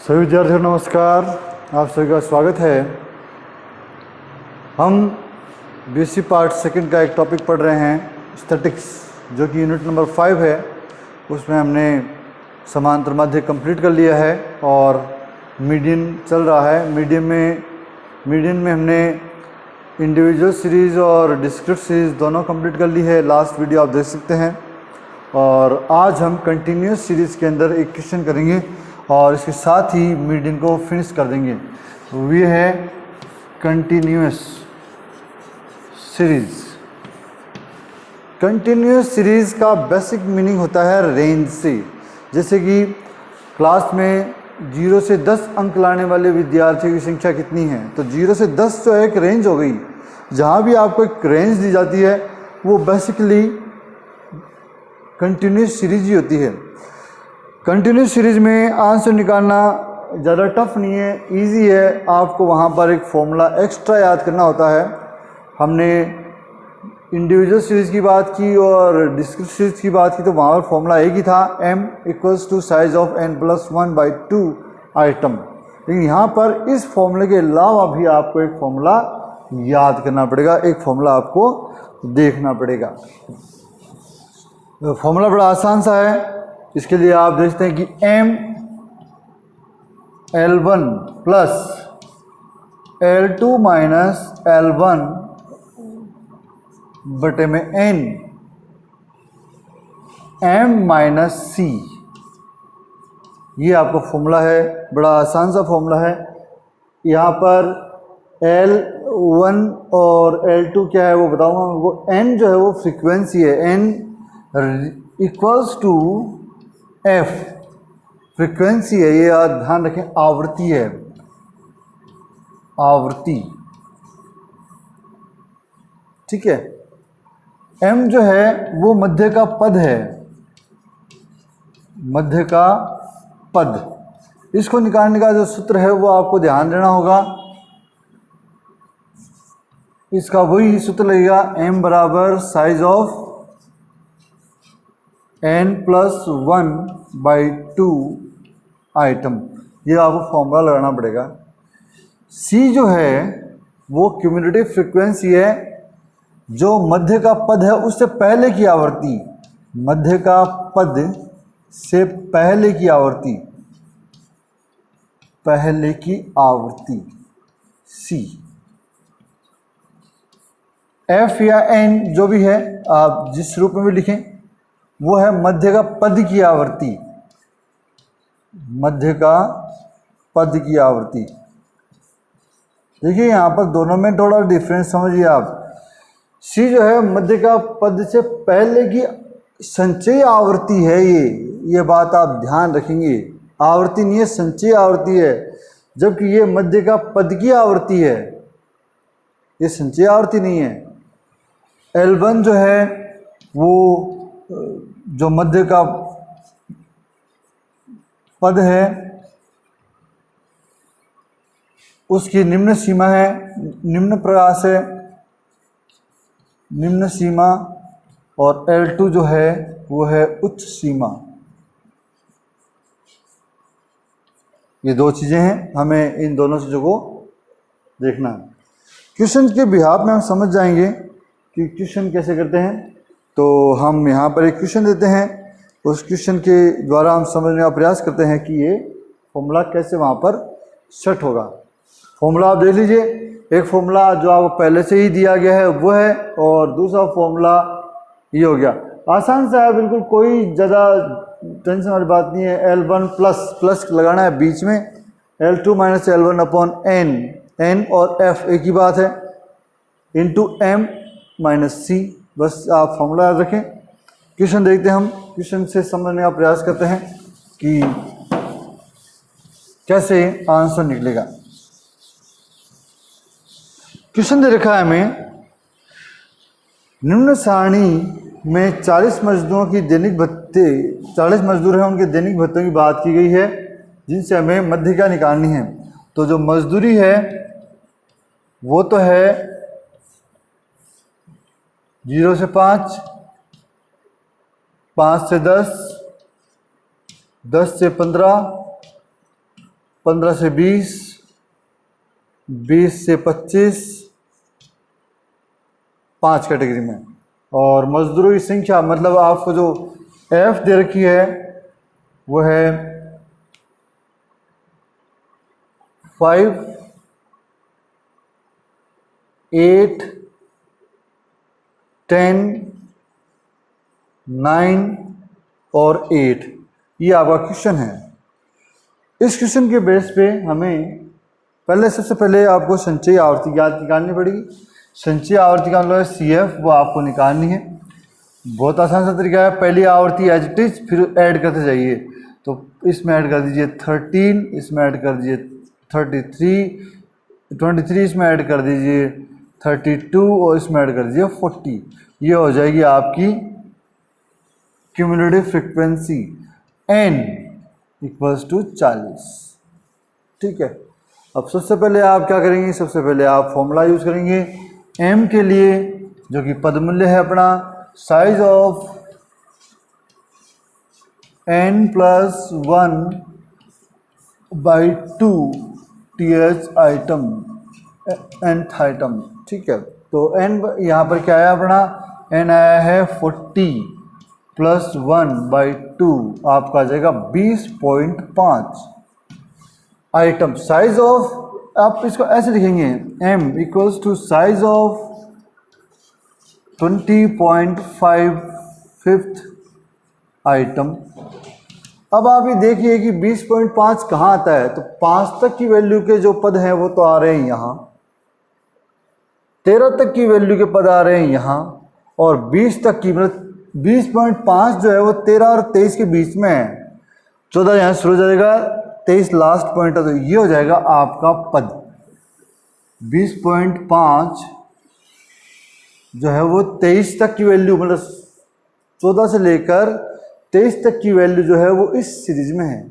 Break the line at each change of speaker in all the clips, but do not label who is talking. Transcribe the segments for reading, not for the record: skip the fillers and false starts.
सभी विद्यार्थियों नमस्कार, आप सभी का स्वागत है। हम बीएससी पार्ट सेकंड का एक टॉपिक पढ़ रहे हैं स्टैटिक्स, जो कि यूनिट नंबर 5 है। उसमें हमने समांतर माध्य कंप्लीट कर लिया है और मीडियन चल रहा है। मीडियन में हमने इंडिविजुअल सीरीज़ और डिस्क्रीट सीरीज़ दोनों कंप्लीट कर ली है। लास्ट वीडियो आप देख सकते हैं। और आज हम कंटिन्यूस सीरीज़ के अंदर एक क्वेश्चन करेंगे और इसके साथ ही मीडियन को फिनिश कर देंगे। तो ये है कंटिन्यूस सीरीज़। कंटिन्यूस सीरीज़ का बेसिक मीनिंग होता है रेंज से। जैसे कि क्लास में 0 से 10 अंक लाने वाले विद्यार्थियों की संख्या कितनी है, तो 0 से 10 जो एक रेंज हो गई। जहाँ भी आपको एक रेंज दी जाती है वो बेसिकली कंटिन्यूस सीरीज ही होती है। कंटिन्यूस सीरीज में आंसर निकालना ज़्यादा टफ नहीं है, इजी है। आपको वहाँ पर एक फॉर्मूला एक्स्ट्रा याद करना होता है। हमने इंडिविजुअल सीरीज़ की बात की और डिस्क्रीट सीरीज़ की बात की, तो वहाँ पर फॉर्मूला एक ही था, m = size of n+1/2 item. लेकिन यहाँ पर इस फॉर्मूले के अलावा भी आपको एक फॉर्मूला याद करना पड़ेगा, एक फॉर्मूला आपको देखना पड़ेगा। फॉर्मूला बड़ा आसान सा है। इसके लिए आप देखते हैं कि m L1 + L2 - L1 बटे में n m - c, ये आपका फॉर्मूला है। बड़ा आसान सा फॉर्मूला है। यहाँ पर L1 और L2 क्या है वो बताऊंगा। वो n जो है वो फ्रीक्वेंसी है, n = f फ्रीक्वेंसी है। ये ध्यान रखें, आवृत्ति है, आवृत्ति, ठीक है। m जो है वो मध्य का पद है, मध्य का पद। इसको निकालने का जो सूत्र है वो आपको ध्यान देना होगा। इसका वही सूत्र लगेगा, m = size of n+1/2 item. ये आपको फॉर्मूला लगाना पड़ेगा। c जो है वो क्यूमुलेटिव फ्रीक्वेंसी है, जो मध्य का पद है उससे पहले की आवृत्ति, मध्य का पद से पहले की आवृत्ति, पहले की आवृत्ति c। f या n जो भी है, आप जिस रूप में भी लिखें, वो है मध्य का पद की आवृत्ति, मध्य का पद की आवृत्ति। देखिए यहाँ पर दोनों में थोड़ा डिफरेंस समझिए आप। c जो है मध्य का पद से पहले की संचयी आवृत्ति है। ये बात आप ध्यान रखेंगे, आवृत्ति नहीं है, संचयी आवृत्ति है। जबकि ये मध्य का पद की आवृत्ति है, ये संचयी आवृत्ति नहीं है। L1 जो है वो जो मध्य का पद है उसकी निम्न सीमा है, निम्न प्रकार से निम्न सीमा, और L2 जो है वो है उच्च सीमा। ये दो चीज़ें हैं, हमें इन दोनों चीज़ों को देखना है। क्वेश्चन के बिहाफ में हम समझ जाएंगे कि क्वेश्चन कैसे करते हैं। तो हम यहाँ पर एक क्वेश्चन देते हैं, उस क्वेश्चन के द्वारा हम समझने का प्रयास करते हैं कि ये फॉर्मूला कैसे वहाँ पर सेट होगा। फॉर्मूला आप देख लीजिए। एक फॉर्मूला जो आपको पहले से ही दिया गया है वो है, और दूसरा फॉर्मूला ये हो गया। आसान सा है बिल्कुल, कोई ज़्यादा टेंशन वाली बात नहीं है। L1 प्लस लगाना है बीच में, L2 - L1/n, n और f एक ही बात है, इंटू m - c। बस आप फॉर्मूला याद रखें। क्वेश्चन देखते हैं, हम क्वेश्चन से समझने का प्रयास करते हैं कि कैसे आंसर निकलेगा। क्वेश्चन दे रखा है हमें, निम्न सारणी में 40 मजदूरों की दैनिक भत्ते, 40 मजदूर हैं, उनके दैनिक भत्तों की बात की गई है, जिनसे हमें मध्यिका निकालनी है। तो जो मजदूरी है वो तो है 0 से 5, 5 से 10, 10 से 15, 15 से 20, 20 से 25, 5 कैटेगरी में। और मजदूरों की संख्या मतलब आपको जो एफ दे रखी है वो है 5, 8, 10, 9 और 8। ये आपका क्वेश्चन है। इस क्वेश्चन के बेस पे हमें सबसे पहले आपको संचयी आवर्ती याद निकालनी पड़ेगी। संचयी आवर्ती का मतलब है CF, वो आपको निकालनी है। बहुत आसान सा तरीका है, पहली आवर्ती एज इट इज, फिर ऐड करते जाइए। तो इसमें ऐड कर दीजिए 13, इसमें ऐड कर दीजिए 33, 23 इसमें ऐड कर दीजिए 32 और इसमें ऐड कर दीजिए 40। ये हो जाएगी आपकी cumulative frequency n equals to 40। ठीक है। अब सबसे पहले आप क्या करेंगे, सबसे पहले आप फॉर्मूला यूज करेंगे m के लिए, जो कि पद मूल्य है अपना size of n+1/2 th item, nth item. ठीक है। तो n यहाँ पर क्या आया अपना, n आया है 40 + 1/2, आपका आ जाएगा 20.5 आइटम। साइज ऑफ, आप इसको ऐसे लिखेंगे m equals to size of 20.5 item. अब आप ये देखिए कि 20.5 कहाँ आता है, तो 5 तक की वैल्यू के जो पद हैं वो तो आ रहे हैं यहाँ, 13 तक की वैल्यू के पद आ रहे हैं यहाँ, और 20 तक की, मतलब 20.5 जो है वो 13 और 23 के बीच में है। 14 यहाँ शुरू हो जाएगा, 23 लास्ट पॉइंट है, तो ये हो जाएगा आपका पद। 20.5 जो है वो 23 तक की वैल्यू, मतलब 14 से लेकर 23 तक की वैल्यू जो है वो इस सीरीज में है।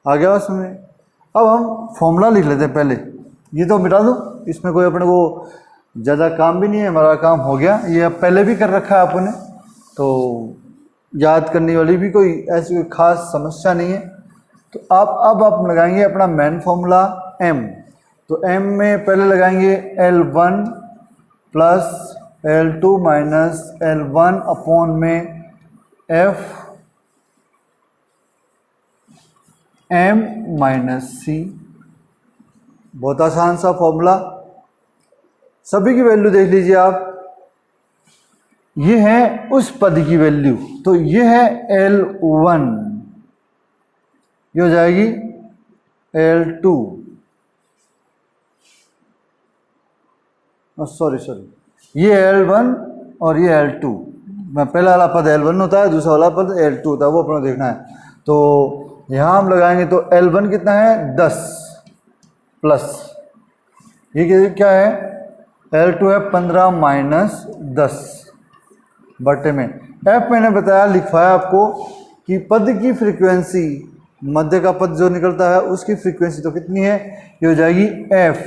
आ गया समझ। अब हम फॉर्मूला लिख लेते हैं पहले, ये तो मिटा दो, इसमें कोई अपने को ज़्यादा काम भी नहीं है, हमारा काम हो गया। ये अब पहले भी कर रखा है आपने, तो याद करने वाली भी कोई ऐसी कोई खास समस्या नहीं है। तो अब आप लगाएंगे अपना मेन फॉर्मूला m। तो m में पहले लगाएंगे L1 + L2 - L1 अपॉन में F m - c। बहुत आसान सा फॉर्मूला, सभी की वैल्यू देख लीजिए आप। ये है उस पद की वैल्यू, तो ये है L1, ये हो जाएगी L2, सॉरी ये L1 और ये L2। मैं पहला वाला पद L1 होता है, दूसरा वाला पद L2 होता है, वो अपना देखना है। तो यहाँ हम लगाएंगे तो L1 कितना है 10 प्लस, ये क्या है L2 है 15 - 10 बटे में F मैंने बताया, लिखवाया आपको कि पद की फ्रीक्वेंसी, मध्य का पद जो निकलता है उसकी फ्रीक्वेंसी तो कितनी है, ये हो जाएगी F।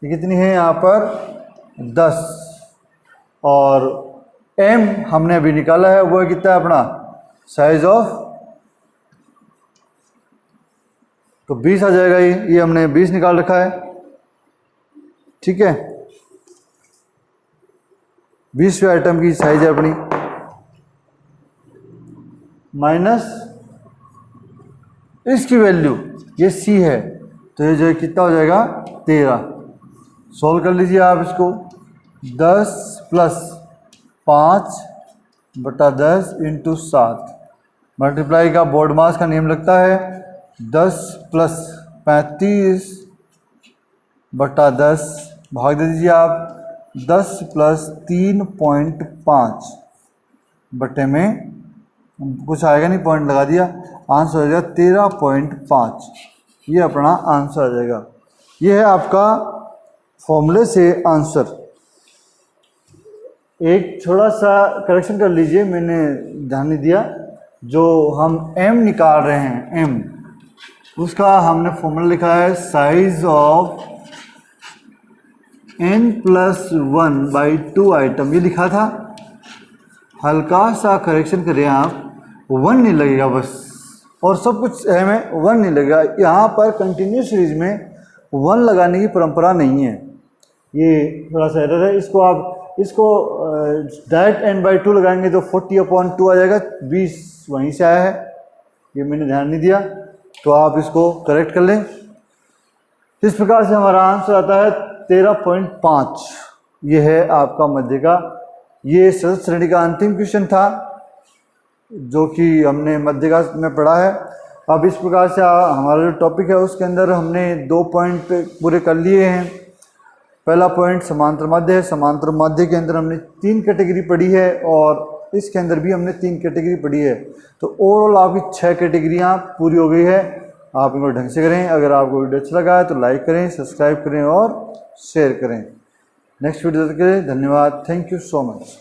ये कितनी है यहाँ पर 10, और M हमने अभी निकाला है वो कितना है अपना साइज ऑफ, तो 20 आ जाएगा। ये हमने 20 निकाल रखा है। ठीक है, 20वें आइटम की साइज है अपनी, माइनस इसकी वैल्यू, ये C है, तो ये जो कितना हो जाएगा 13। सॉल्व कर लीजिए आप इसको, 10 + 5/10 × 7। मल्टीप्लाई का बोर्ड मास का नियम लगता है, 10 + 35/10 भाग दे दीजिए आप, 10 + 3.5 बटे में कुछ आएगा नहीं, पॉइंट लगा दिया, आंसर हो जाएगा 13.5। ये अपना आंसर आ जाएगा। ये है आपका फॉर्मूले से आंसर। एक थोड़ा सा करेक्शन कर लीजिए, मैंने ध्यान नहीं दिया, जो हम m निकाल रहे हैं m, उसका हमने फॉर्मूला लिखा है साइज ऑफ n+1/2 आइटम, ये लिखा था। हल्का सा करेक्शन करें आप, 1 नहीं लगेगा बस, और सब कुछ हमें 1 नहीं लगेगा। यहाँ पर कंटिन्यूस सीरीज में 1 लगाने की परंपरा नहीं है, ये थोड़ा सा एरर है। इसको डायरेक्ट n/2 लगाएंगे तो 40/2 आ जाएगा, 20 वहीं से आया है, ये मैंने ध्यान नहीं दिया, तो आप इसको करेक्ट कर लें। इस प्रकार से हमारा आंसर आता है 13.5। ये है आपका मध्य का, ये सतत श्रेणी का अंतिम क्वेश्चन था जो कि हमने मध्य का में पढ़ा है। अब इस प्रकार से हमारा जो टॉपिक है उसके अंदर हमने 2 पॉइंट पूरे कर लिए हैं। पहला पॉइंट समांतर माध्य है। समांतर माध्य के अंदर हमने 3 कैटेगरी पढ़ी है और इसके अंदर भी हमने 3 कैटेगरी पढ़ी है। तो ओवरऑल आपकी 6 कैटेगरियाँ पूरी हो गई है। आप इनको ढंग से करें। अगर आपको वीडियो अच्छा लगा है तो लाइक करें, सब्सक्राइब करें और शेयर करें। नेक्स्ट वीडियो तक के लिए धन्यवाद। Thank you so much.